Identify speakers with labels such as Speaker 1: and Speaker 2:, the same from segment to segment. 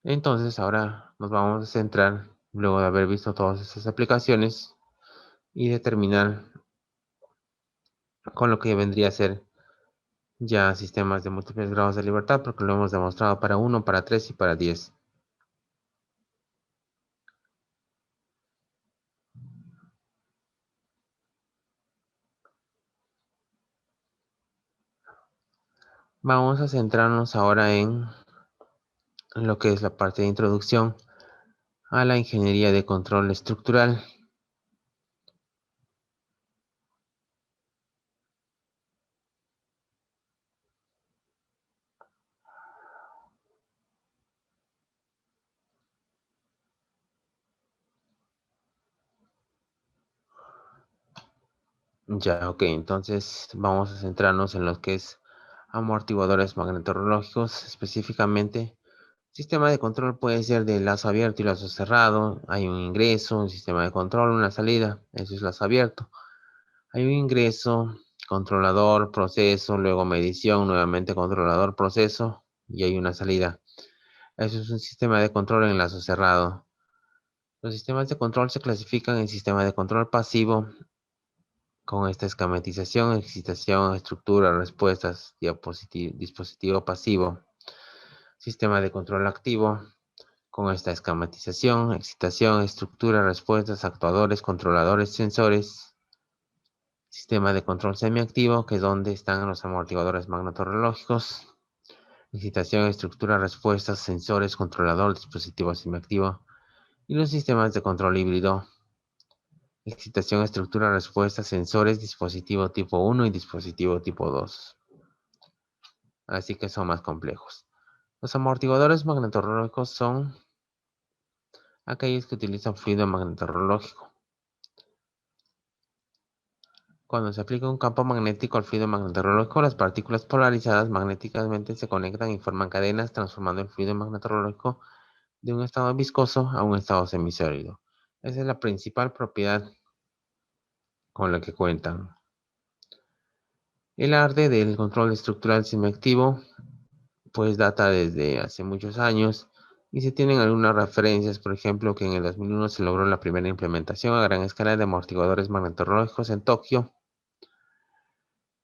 Speaker 1: Entonces ahora nos vamos a centrar, luego de haber visto todas estas aplicaciones, y determinar con lo que vendría a ser ya sistemas de múltiples grados de libertad, porque lo hemos demostrado para 1, para 3 y para 10. Vamos a centrarnos ahora en lo que es la parte de introducción a la ingeniería de control estructural. Ya, ok, entonces vamos a centrarnos en lo que es amortiguadores magnetorológicos, específicamente. Sistema de control puede ser de lazo abierto y lazo cerrado. Hay un ingreso, un sistema de control, una salida. Eso es lazo abierto. Hay un ingreso, controlador, proceso, luego medición, nuevamente controlador, proceso, y hay una salida. Eso es un sistema de control en lazo cerrado. Los sistemas de control se clasifican en sistema de control pasivo, con esta esquematización, excitación, estructura, respuestas, dispositivo pasivo. Sistema de control activo, con esta esquematización, excitación, estructura, respuestas, actuadores, controladores, sensores. Sistema de control semiactivo, que es donde están los amortiguadores magnetorológicos. Excitación, estructura, respuestas, sensores, controlador, dispositivo semiactivo. Y los sistemas de control híbrido. Excitación, estructura, respuestas, sensores, dispositivo tipo 1 y dispositivo tipo 2. Así que son más complejos. Los amortiguadores magnetorológicos son aquellos que utilizan fluido magnetorológico. Cuando se aplica un campo magnético al fluido magnetorológico, las partículas polarizadas magnéticamente se conectan y forman cadenas, transformando el fluido magnetorológico de un estado viscoso a un estado semisólido. Esa es la principal propiedad con la que cuentan. El arte del control estructural semiactivo pues data desde hace muchos años y se tienen algunas referencias, por ejemplo, que en el 2001 se logró la primera implementación a gran escala de amortiguadores magnetorológicos en Tokio.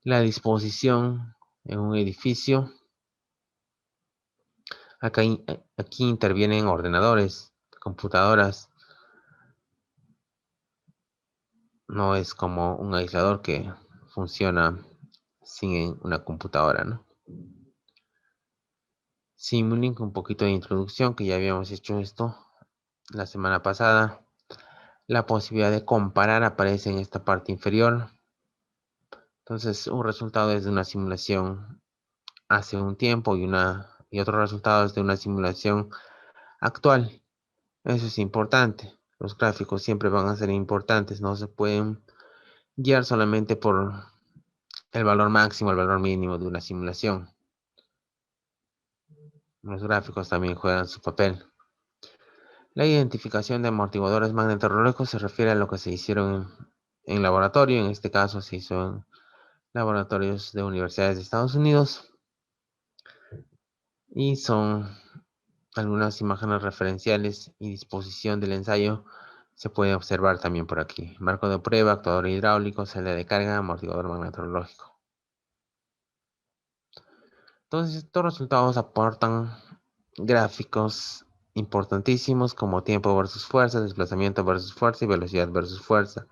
Speaker 1: La disposición en un edificio. Aquí intervienen ordenadores, computadoras. No es como un aislador que funciona sin una computadora, ¿no? Simulink, un poquito de introducción, que ya habíamos hecho esto la semana pasada. La posibilidad de comparar aparece en esta parte inferior. Entonces, un resultado es de una simulación hace un tiempo y otro resultado es de una simulación actual. Eso es importante. Los gráficos siempre van a ser importantes. No se pueden guiar solamente por el valor máximo, el valor mínimo de una simulación. Los gráficos también juegan su papel. La identificación de amortiguadores magnetorológicos se refiere a lo que se hicieron en laboratorio. En este caso se hizo en laboratorios de universidades de Estados Unidos. Y son algunas imágenes referenciales y disposición del ensayo. Se puede observar también por aquí. Marco de prueba, actuador hidráulico, celda de carga, amortiguador magnetorológico. Entonces, estos resultados aportan gráficos importantísimos como tiempo versus fuerza, desplazamiento versus fuerza y velocidad versus fuerza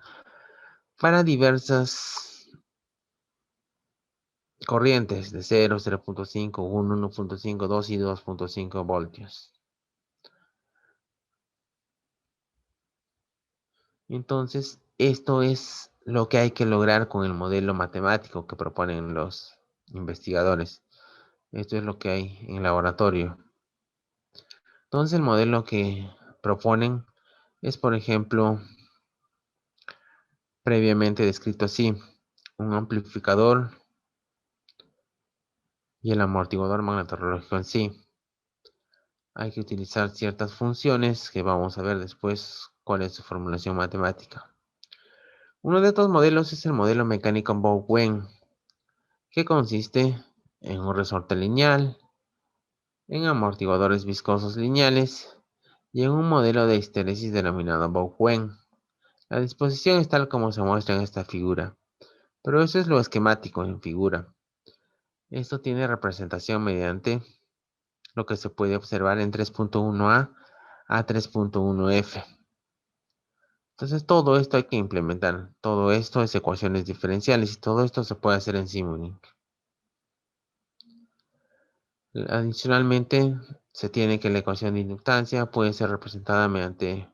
Speaker 1: para diversas corrientes de 0, 0.5, 1, 1.5, 2 y 2.5 voltios. Entonces, esto es lo que hay que lograr con el modelo matemático que proponen los investigadores. Esto es lo que hay en el laboratorio. Entonces, el modelo que proponen es, por ejemplo, previamente descrito así: un amplificador y el amortiguador magnetorológico en sí. Hay que utilizar ciertas funciones que vamos a ver después cuál es su formulación matemática. Uno de estos modelos es el modelo mecánico Bowen, que consiste en un resorte lineal en amortiguadores viscosos lineales y en un modelo de histéresis denominado Bowen. La disposición es tal como se muestra en esta figura, pero eso es lo esquemático en figura. Esto tiene representación mediante lo que se puede observar en 3.1a a 3.1f. Entonces todo esto hay que implementar. Todo esto es ecuaciones diferenciales y todo esto se puede hacer en Simulink. Adicionalmente, se tiene que la ecuación de inductancia puede ser representada mediante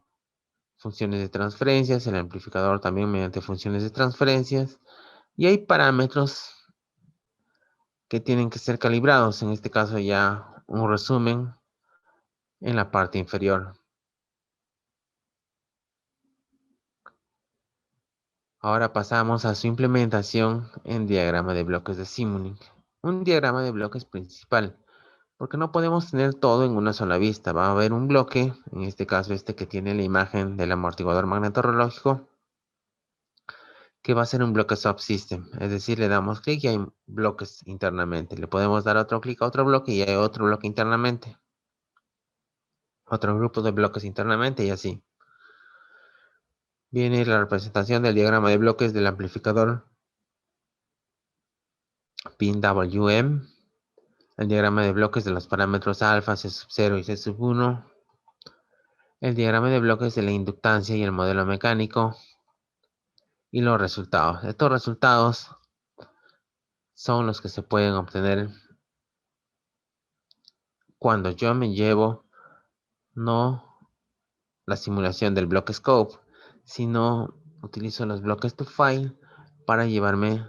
Speaker 1: funciones de transferencias, el amplificador también mediante funciones de transferencias, y hay parámetros que tienen que ser calibrados. En este caso ya un resumen en la parte inferior. Ahora pasamos a su implementación en diagrama de bloques de Simulink. Un diagrama de bloques principal, porque no podemos tener todo en una sola vista. Va a haber un bloque, en este caso este que tiene la imagen del amortiguador magnetorrelógico, que va a ser un bloque subsystem. Es decir, le damos clic y hay bloques internamente. Le podemos dar otro clic a otro bloque y hay otro bloque internamente. Otro grupo de bloques internamente y así. Viene la representación del diagrama de bloques del amplificador PIN-WM. El diagrama de bloques de los parámetros alfa, C sub 0 y C sub 1. El diagrama de bloques de la inductancia y el modelo mecánico. Y los resultados. Estos resultados son los que se pueden obtener cuando yo me llevo no la simulación del block scope, sino utilizo los bloques to file para llevarme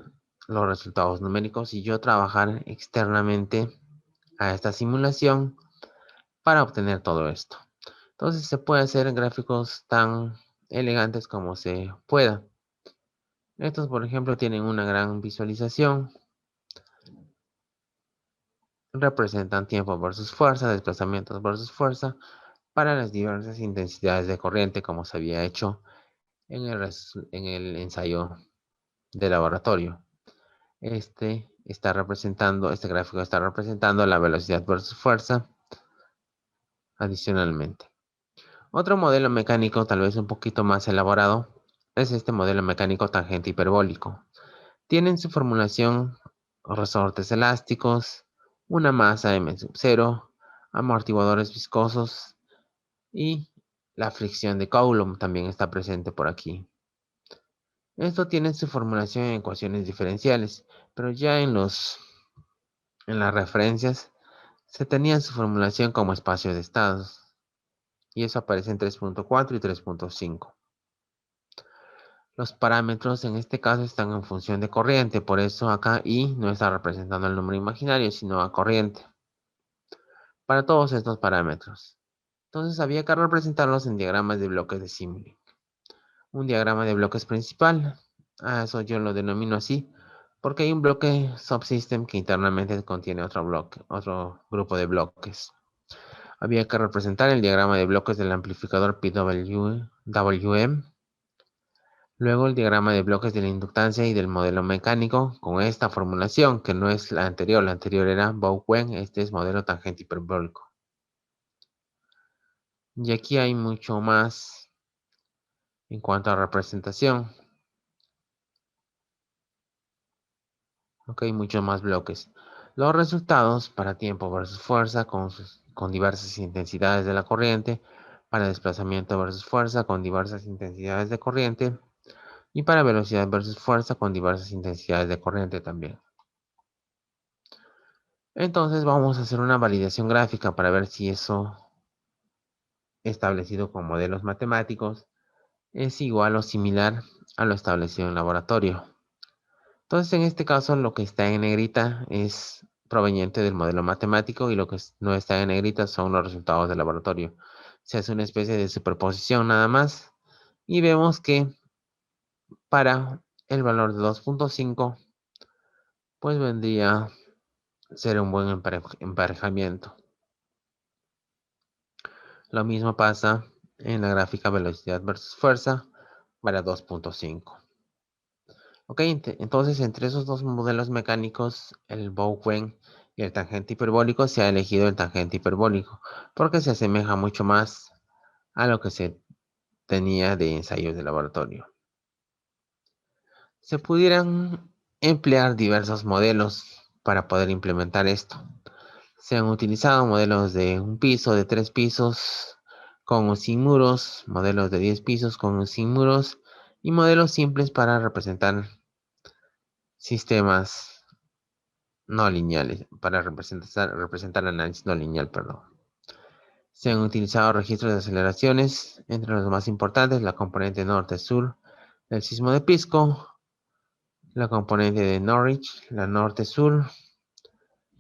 Speaker 1: los resultados numéricos y yo trabajar externamente a esta simulación para obtener todo esto. Entonces se puede hacer gráficos tan elegantes como se pueda. Estos, por ejemplo, tienen una gran visualización. Representan tiempo versus fuerza, desplazamientos versus fuerza para las diversas intensidades de corriente como se había hecho en el ensayo de laboratorio. Este gráfico está representando la velocidad versus fuerza adicionalmente. Otro modelo mecánico, tal vez un poquito más elaborado, es este modelo mecánico tangente hiperbólico. Tienen su formulación resortes elásticos, una masa m sub 0, amortiguadores viscosos y la fricción de Coulomb también está presente por aquí. Esto tiene su formulación en ecuaciones diferenciales, pero ya en las referencias se tenía su formulación como espacio de estados, y eso aparece en 3.4 y 3.5. Los parámetros en este caso están en función de corriente, por eso acá I no está representando el número imaginario, sino a corriente. Para todos estos parámetros. Entonces había que representarlos en diagramas de bloques de Simulink. Un diagrama de bloques principal, eso yo lo denomino así, porque hay un bloque subsystem que internamente contiene otro bloque, otro grupo de bloques. Había que representar el diagrama de bloques del amplificador PWM. Luego el diagrama de bloques de la inductancia y del modelo mecánico con esta formulación, que no es la anterior. La anterior era Bowen, este es modelo tangente hiperbólico. Y aquí hay mucho más en cuanto a representación. Ok, muchos más bloques. Los resultados para tiempo versus fuerza con diversas intensidades de la corriente, para desplazamiento versus fuerza con diversas intensidades de corriente y para velocidad versus fuerza con diversas intensidades de corriente también. Entonces vamos a hacer una validación gráfica para ver si eso establecido con modelos matemáticos es igual o similar a lo establecido en laboratorio. Entonces en este caso lo que está en negrita es proveniente del modelo matemático y lo que no está en negrita son los resultados del laboratorio. Se hace una especie de superposición nada más y vemos que para el valor de 2.5 pues vendría a ser un buen emparejamiento. Lo mismo pasa en la gráfica velocidad versus fuerza para 2.5. Ok, entonces entre esos dos modelos mecánicos, el Bowen Y el tangente hiperbólico se ha elegido el tangente hiperbólico porque se asemeja mucho más a lo que se tenía de ensayos de laboratorio. Se pudieran emplear diversos modelos para poder implementar esto. Se han utilizado modelos de un piso, de 3 pisos, con o sin muros, modelos de 10 pisos con o sin muros, y modelos simples para representar sistemas no lineales, para representar análisis no lineal, perdón. Se han utilizado registros de aceleraciones, entre los más importantes la componente norte-sur del sismo de Pisco, la componente de Norwich, la norte-sur,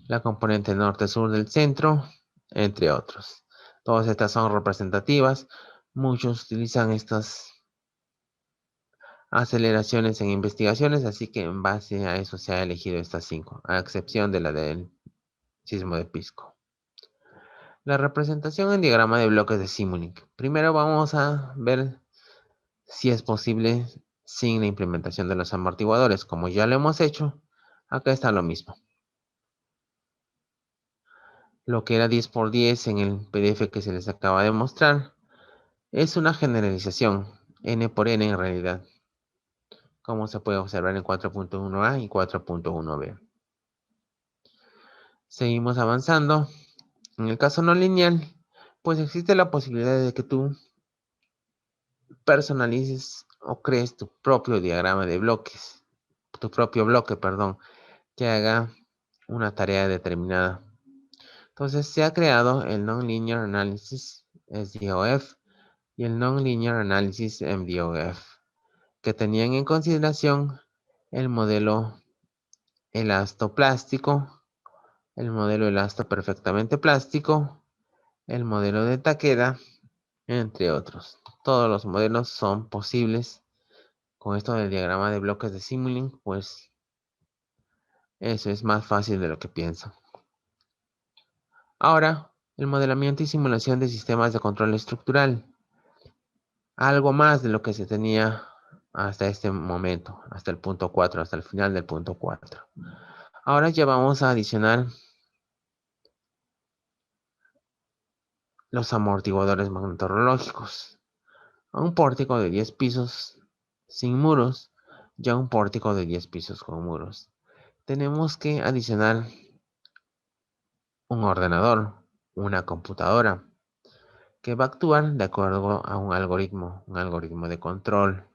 Speaker 1: la componente norte-sur del centro, entre otros. Todas estas son representativas. Muchos utilizan estas aceleraciones en investigaciones, así que en base a eso se ha elegido estas 5, a excepción de la del sismo de Pisco. La representación en diagrama de bloques de Simulink. Primero vamos a ver si es posible sin la implementación de los amortiguadores. Como ya lo hemos hecho, acá está lo mismo. Lo que era 10 por 10 en el PDF que se les acaba de mostrar es una generalización, n por n en realidad, como se puede observar en 4.1a y 4.1b. Seguimos avanzando. En el caso no lineal, pues existe la posibilidad de que tú personalices o crees tu propio diagrama de bloques, tu propio bloque, perdón, que haga una tarea determinada. Entonces se ha creado el Nonlinear Analysis SDOF y el Nonlinear Analysis MDOF, que tenían en consideración el modelo elastoplástico, el modelo elasto perfectamente plástico, el modelo de Takeda, entre otros. Todos los modelos son posibles. Con esto del diagrama de bloques de Simulink, pues eso es más fácil de lo que pienso. Ahora, el modelamiento y simulación de sistemas de control estructural. Algo más de lo que se tenía hasta este momento, hasta el punto 4, hasta el final del punto 4. Ahora ya vamos a adicionar los amortiguadores magnetorológicos. A un pórtico de 10 pisos sin muros, ya un pórtico de 10 pisos con muros. Tenemos que adicionar un ordenador, una computadora, que va a actuar de acuerdo a un algoritmo de control.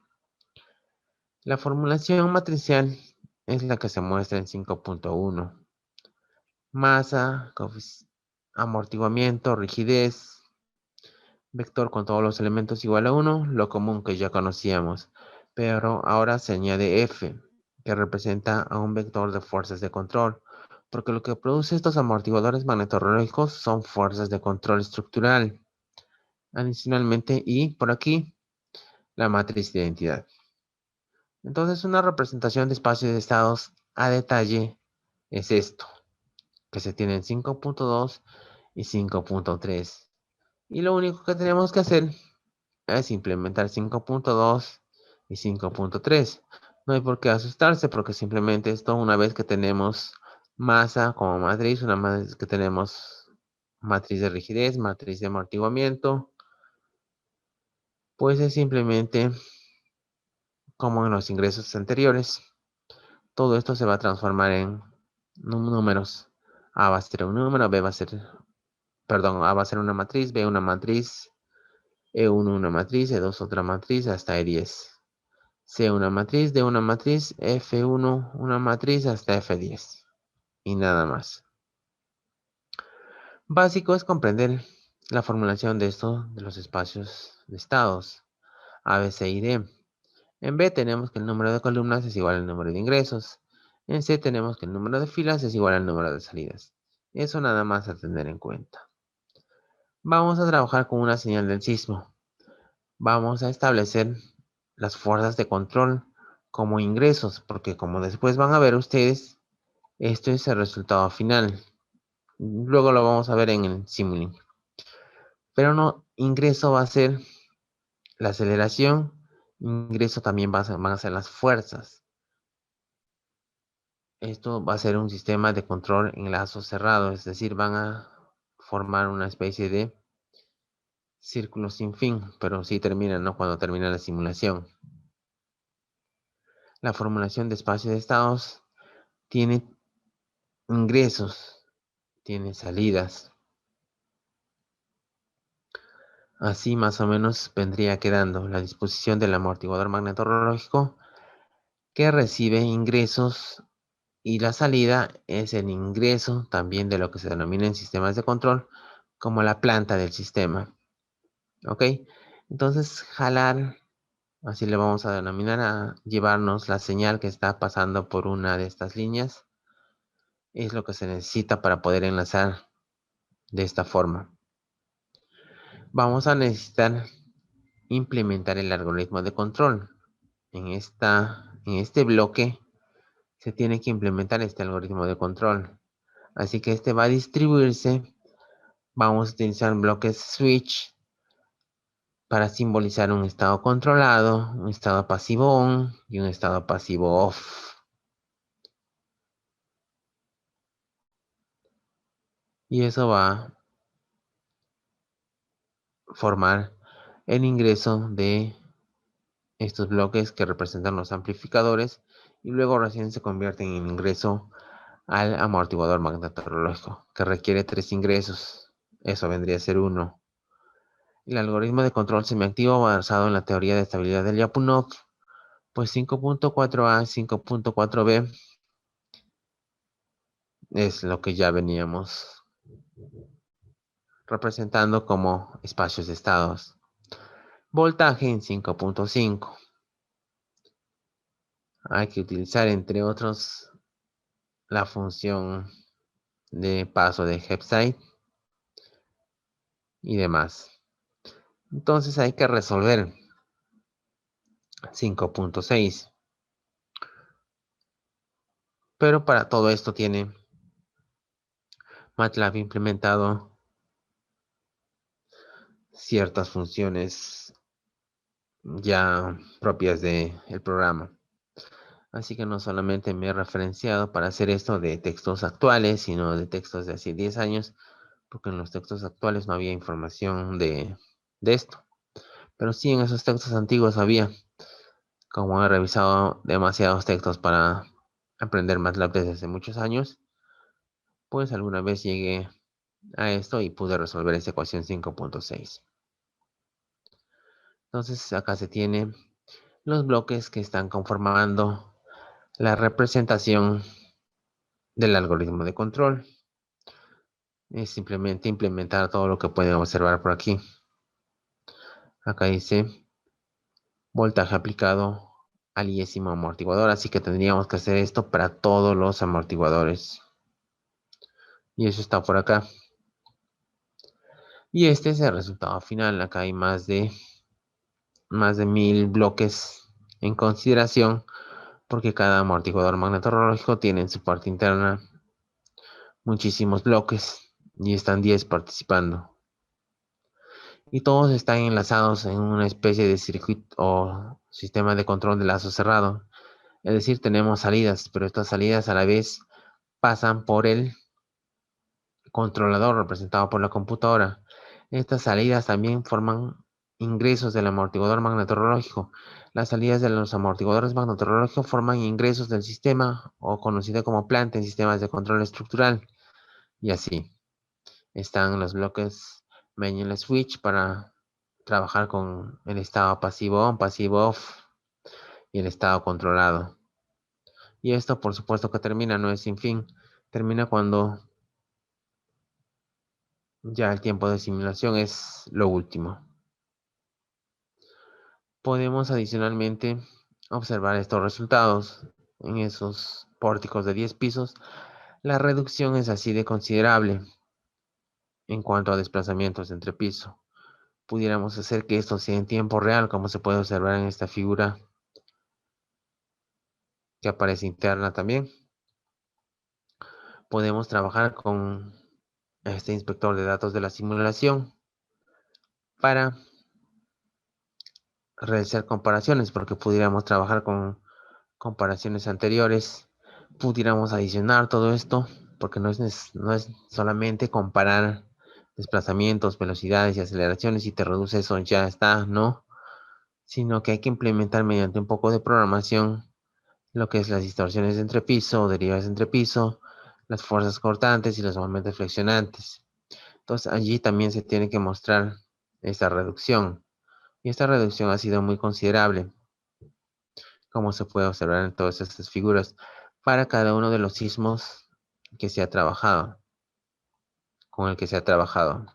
Speaker 1: La formulación matricial es la que se muestra en 5.1. Masa, amortiguamiento, rigidez, vector con todos los elementos igual a 1, lo común que ya conocíamos, pero ahora se añade F, que representa a un vector de fuerzas de control, porque lo que produce estos amortiguadores magnetorológicos son fuerzas de control estructural. Adicionalmente, y por aquí, la matriz de identidad. Entonces, una representación de espacios de estados a detalle es esto, que se tiene en 5.2 y 5.3. Y lo único que tenemos que hacer es implementar 5.2 y 5.3. No hay por qué asustarse porque simplemente esto una vez que tenemos masa como matriz, una vez que tenemos matriz de rigidez, matriz de amortiguamiento, pues es simplemente como en los ingresos anteriores. Todo esto se va a transformar en números. A va a ser un número, B va a ser, perdón, A va a ser una matriz, B una matriz, E1 una matriz, E2 otra matriz, hasta E10. C una matriz, D una matriz, F1 una matriz, hasta F10. Y nada más. Básico es comprender la formulación de esto, de los espacios de estados, A, B, C y D. En B tenemos que el número de columnas es igual al número de ingresos. En C tenemos que el número de filas es igual al número de salidas. Eso nada más a tener en cuenta. Vamos a trabajar con una señal del sismo. Vamos a establecer las fuerzas de control como ingresos, porque como después van a ver ustedes, esto es el resultado final. Luego lo vamos a ver en el Simulink. Pero no, ingreso va a ser la aceleración, ingreso también van a ser las fuerzas. esto va a ser un sistema de control en lazo cerrado, es decir, van a formar una especie de círculo sin fin, pero sí termina, ¿no? Cuando termina la simulación. La formulación de espacios de estados tiene ingresos, tiene salidas. Así más o menos vendría quedando la disposición del amortiguador magnetorrológico que recibe ingresos y la salida es el ingreso también de lo que se denomina en sistemas de control como la planta del sistema. ¿Ok? Entonces jalar, así le vamos a denominar, a llevarnos la señal que está pasando por una de estas líneas, es lo que se necesita para poder enlazar de esta forma. Vamos a necesitar implementar el algoritmo de control. En este bloque se tiene que implementar este algoritmo de control. Así que este va a distribuirse. Vamos a utilizar bloques switch para simbolizar un estado controlado, un estado pasivo on y un estado pasivo off. Y eso va a formar el ingreso de estos bloques que representan los amplificadores y luego recién se convierten en ingreso al amortiguador magnetorrológico, que requiere 3 ingresos. Eso vendría a ser 1. El algoritmo de control semiactivo basado en la teoría de estabilidad de Lyapunov, pues 5.4a, 5.4b es lo que ya veníamos representando como espacios de estados. Voltaje en 5.5. Hay que utilizar, entre otros, la función de paso de Hepside y demás. Entonces hay que resolver 5.6. Pero para todo esto tiene MATLAB implementado ciertas funciones ya propias del programa. Así que no solamente me he referenciado para hacer esto de textos actuales, sino de textos de hace 10 años, porque en los textos actuales no había información de esto. Pero sí en esos textos antiguos había. Como he revisado demasiados textos para aprender MATLAB desde hace muchos años, pues alguna vez llegué a esto y pude resolver esta ecuación 5.6. Entonces acá se tiene los bloques que están conformando la representación del algoritmo de control. Es simplemente implementar todo lo que pueden observar por aquí. Acá dice voltaje aplicado al iésimo amortiguador, así que tendríamos que hacer esto para todos los amortiguadores. Y eso está por acá. Y este es el resultado final. Acá hay más de 1000 bloques en consideración, porque cada amortiguador magnetorrológico tiene en su parte interna muchísimos bloques y están 10 participando. Y todos están enlazados en una especie de circuito o sistema de control de lazo cerrado. Es decir, tenemos salidas, pero estas salidas a la vez pasan por el controlador representado por la computadora. Estas salidas también forman ingresos del amortiguador magnetorrológico. Las salidas de los amortiguadores magnetorrológicos forman ingresos del sistema o conocido como planta en sistemas de control estructural. Y así están los bloques manual switch para trabajar con el estado pasivo on, pasivo off y el estado controlado. Y esto por supuesto que termina, no es sin fin. Termina cuando ya el tiempo de simulación es lo último. Podemos adicionalmente observar estos resultados en esos pórticos de 10 pisos. La reducción es así de considerable en cuanto a desplazamientos entre piso. Pudiéramos hacer que esto sea en tiempo real, como se puede observar en esta figura que aparece interna también. Podemos trabajar con este inspector de datos de la simulación para realizar comparaciones, porque pudiéramos trabajar con comparaciones anteriores pudiéramos adicionar todo esto, porque no es solamente comparar desplazamientos, velocidades y aceleraciones y te reduce eso, ya está, ¿no? Sino que hay que implementar mediante un poco de programación lo que es las distorsiones de entrepiso o derivas de entrepiso, las fuerzas cortantes y los momentos flexionantes. Entonces allí también se tiene que mostrar esta reducción. Y esta reducción ha sido muy considerable, como se puede observar en todas estas figuras, para cada uno de los sismos que se ha trabajado, con el que se ha trabajado.